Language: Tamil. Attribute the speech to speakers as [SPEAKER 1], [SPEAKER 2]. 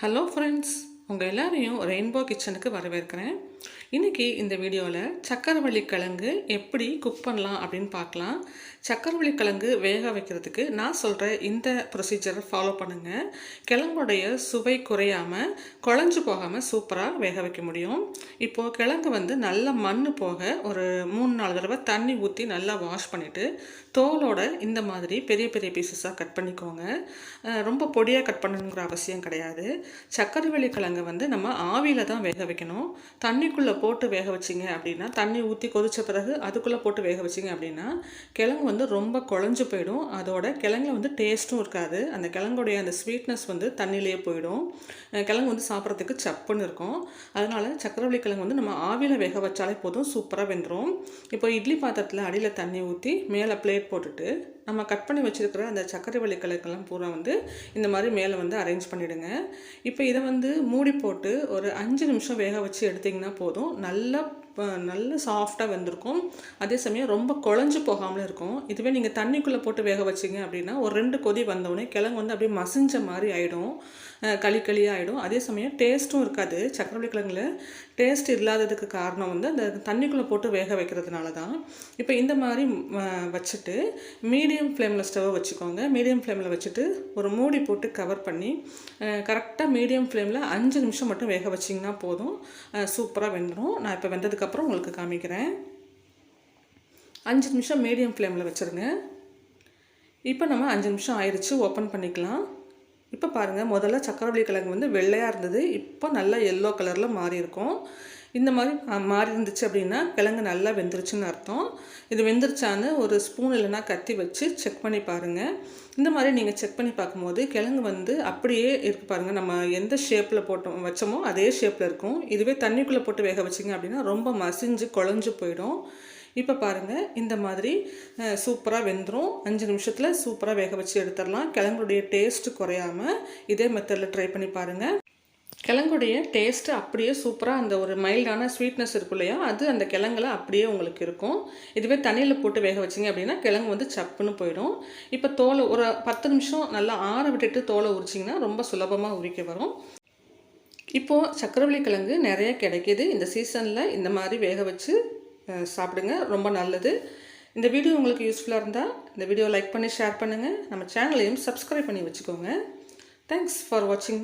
[SPEAKER 1] ஹலோ ஃப்ரெண்ட்ஸ், உங்கள் எல்லாரையும் ரெயின்போ கிச்சனுக்கு வரவேற்கிறேன். இன்றைக்கி இந்த வீடியோவில் சக்கரவள்ளி கிழங்கு எப்படி குக் பண்ணலாம் அப்படின்னு பார்க்கலாம். சக்கரவள்ளி கிழங்கு வேக வைக்கிறதுக்கு நான் சொல்கிற இந்த ப்ரொசீஜரை ஃபாலோ பண்ணுங்கள். கிழங்குடைய சுவை குறையாமல் குழஞ்சு போகாமல் சூப்பராக வேக வைக்க முடியும். இப்போது கிழங்கு நல்ல மண் போக ஒரு 3-4 தடவை தண்ணி ஊற்றி நல்லா வாஷ் பண்ணிவிட்டு தோலோட இந்த மாதிரி பெரிய பெரிய பீசஸாக கட் பண்ணிக்கோங்க. ரொம்ப பொடியாக கட் பண்ணணுங்கிற அவசியம் கிடையாது. சக்கரவள்ளி கிழங்கு நம்ம ஆவியில் தான் வேக வைக்கணும். தண்ணிக்குள்ளே போட்டு வேக வச்சிங்க அப்படின்னா, தண்ணி ஊற்றி கொதித்த பிறகு அதுக்குள்ளே போட்டு வேக வச்சிங்க அப்படின்னா கிழங்கு ரொம்ப குழஞ்சு போயிடும். அதோட கிழங்குல டேஸ்ட்டும் இருக்காது. அந்த கிழங்குடைய அந்த ஸ்வீட்னஸ் தண்ணியிலேயே போயிடும். கிழங்கு சாப்பிட்றதுக்கு சப்புன்னு இருக்கும். அதனால் சக்கரவள்ளி கிழங்கு நம்ம ஆவியில் வேக வச்சாலே போதும், சூப்பராக வெந்துடும். இப்போ இட்லி பாத்திரத்தில் அடியில் தண்ணி ஊற்றி மேலே பிளேட் போட்டுட்டு நம்ம கட் பண்ணி வச்சுருக்கிற அந்த சக்கரவள்ளி கிழங்கெல்லாம் பூரா இந்த மாதிரி மேலே அரேஞ்ச் பண்ணிவிடுங்க. இப்போ இதை மூடி போட்டு ஒரு 5 நிமிஷம் வேக வச்சு எடுத்திங்கன்னா போதும். நல்ல சாஃப்டாக வெந்திருக்கும். அதே சமயம் ரொம்ப குழஞ்சு போகாமலும் இருக்கும். இதுவே நீங்கள் தண்ணிக்குள்ளே போட்டு வேக வச்சிங்க அப்படின்னா ஒரு 2 கொதி வந்தோடனே கிழங்கு அப்படியே மசிஞ்ச மாதிரி ஆகிடும், களியாக ஆகிடும். அதே சமயம் டேஸ்ட்டும் இருக்காது. சக்கரவள்ளி கிழங்குல டேஸ்ட் இல்லாததுக்கு காரணம் அந்த தண்ணிக்குள்ளே போட்டு வேக வைக்கிறதுனால தான். இப்போ இந்த மாதிரி வச்சுட்டு மீடியம் ஃப்ளேமில் ஸ்டவ்வை வச்சுக்கோங்க. மீடியம் ஃப்ளேமில் வச்சுட்டு ஒரு மூடி போட்டு கவர் பண்ணி கரெக்டாக மீடியம் ஃப்ளேமில் 5 நிமிஷம் மட்டும் வேக வச்சிங்கன்னா போதும், சூப்பராக வெந்துடும். நான் இப்போ வெந்ததுக்கப்புறம் உங்களுக்கு காமிக்கிறேன். 5 நிமிஷம் மீடியம் ஃப்ளேமில் வச்சுருங்க. இப்போ நம்ம 5 நிமிஷம் ஆயிடுச்சு, ஓப்பன் பண்ணிக்கலாம். இப்போ பாருங்கள், முதல்ல சக்கரவள்ளி கிழங்கு வெள்ளையாக இருந்தது, இப்போ நல்லா எல்லோ கலரில் மாறி இருக்கும். இந்த மாதிரி மாறி இருந்துச்சு அப்படின்னா கிழங்கு நல்லா வெந்துருச்சுன்னு அர்த்தம். இது வெந்துருச்சான்னு ஒரு ஸ்பூன் இல்லைனா கத்தி வச்சு செக் பண்ணி பாருங்கள். இந்த மாதிரி நீங்கள் செக் பண்ணி பார்க்கும்போது கிழங்கு அப்படியே இருக்குது பாருங்கள். நம்ம எந்த ஷேப்பில் வச்சோமோ அதே ஷேப்பில் இருக்கும். இதுவே தண்ணிக்குள்ளே போட்டு வேக வச்சிங்க அப்படின்னா ரொம்ப மசிஞ்சு குழஞ்சு போயிடும். இப்போ பாருங்கள், இந்த மாதிரி சூப்பராக வெந்துடும். 5 நிமிஷத்தில் சூப்பராக வேக வச்சு எடுத்துடலாம். கிழங்குடைய டேஸ்ட்டு குறையாமல் இதே மெத்தடில் ட்ரை பண்ணி பாருங்கள். கிழங்குடைய டேஸ்ட்டு அப்படியே சூப்பராக அந்த ஒரு மைல்டான ஸ்வீட்னஸ் இருக்கும் இல்லையா, அது அந்த கிழங்குல அப்படியே உங்களுக்கு இருக்கும். இதுவே தண்ணியில் போட்டு வேக வச்சிங்க அப்படின்னா கிழங்கு சப்புன்னு போயிடும். இப்போ தோலை ஒரு 10 நிமிஷம் நல்லா ஆற விட்டுட்டு தோலை உரிச்சிங்கன்னா ரொம்ப சுலபமாக உரிக்க வரும். இப்போது சக்கரவள்ளி கிழங்கு நிறைய கிடைக்கிது. இந்த சீசனில் இந்த மாதிரி வேக வச்சு சாப்பிடுங்க, ரொம்ப நல்லது. இந்த வீடியோ உங்களுக்கு யூஸ்ஃபுல்லாக இருந்தால் இந்த வீடியோ லைக் பண்ணி ஷேர் பண்ணுங்கள். நம்ம சேனலையும் சப்ஸ்கிரைப் பண்ணி வச்சுக்கோங்க. தேங்க்ஸ் ஃபார் வாட்சிங்.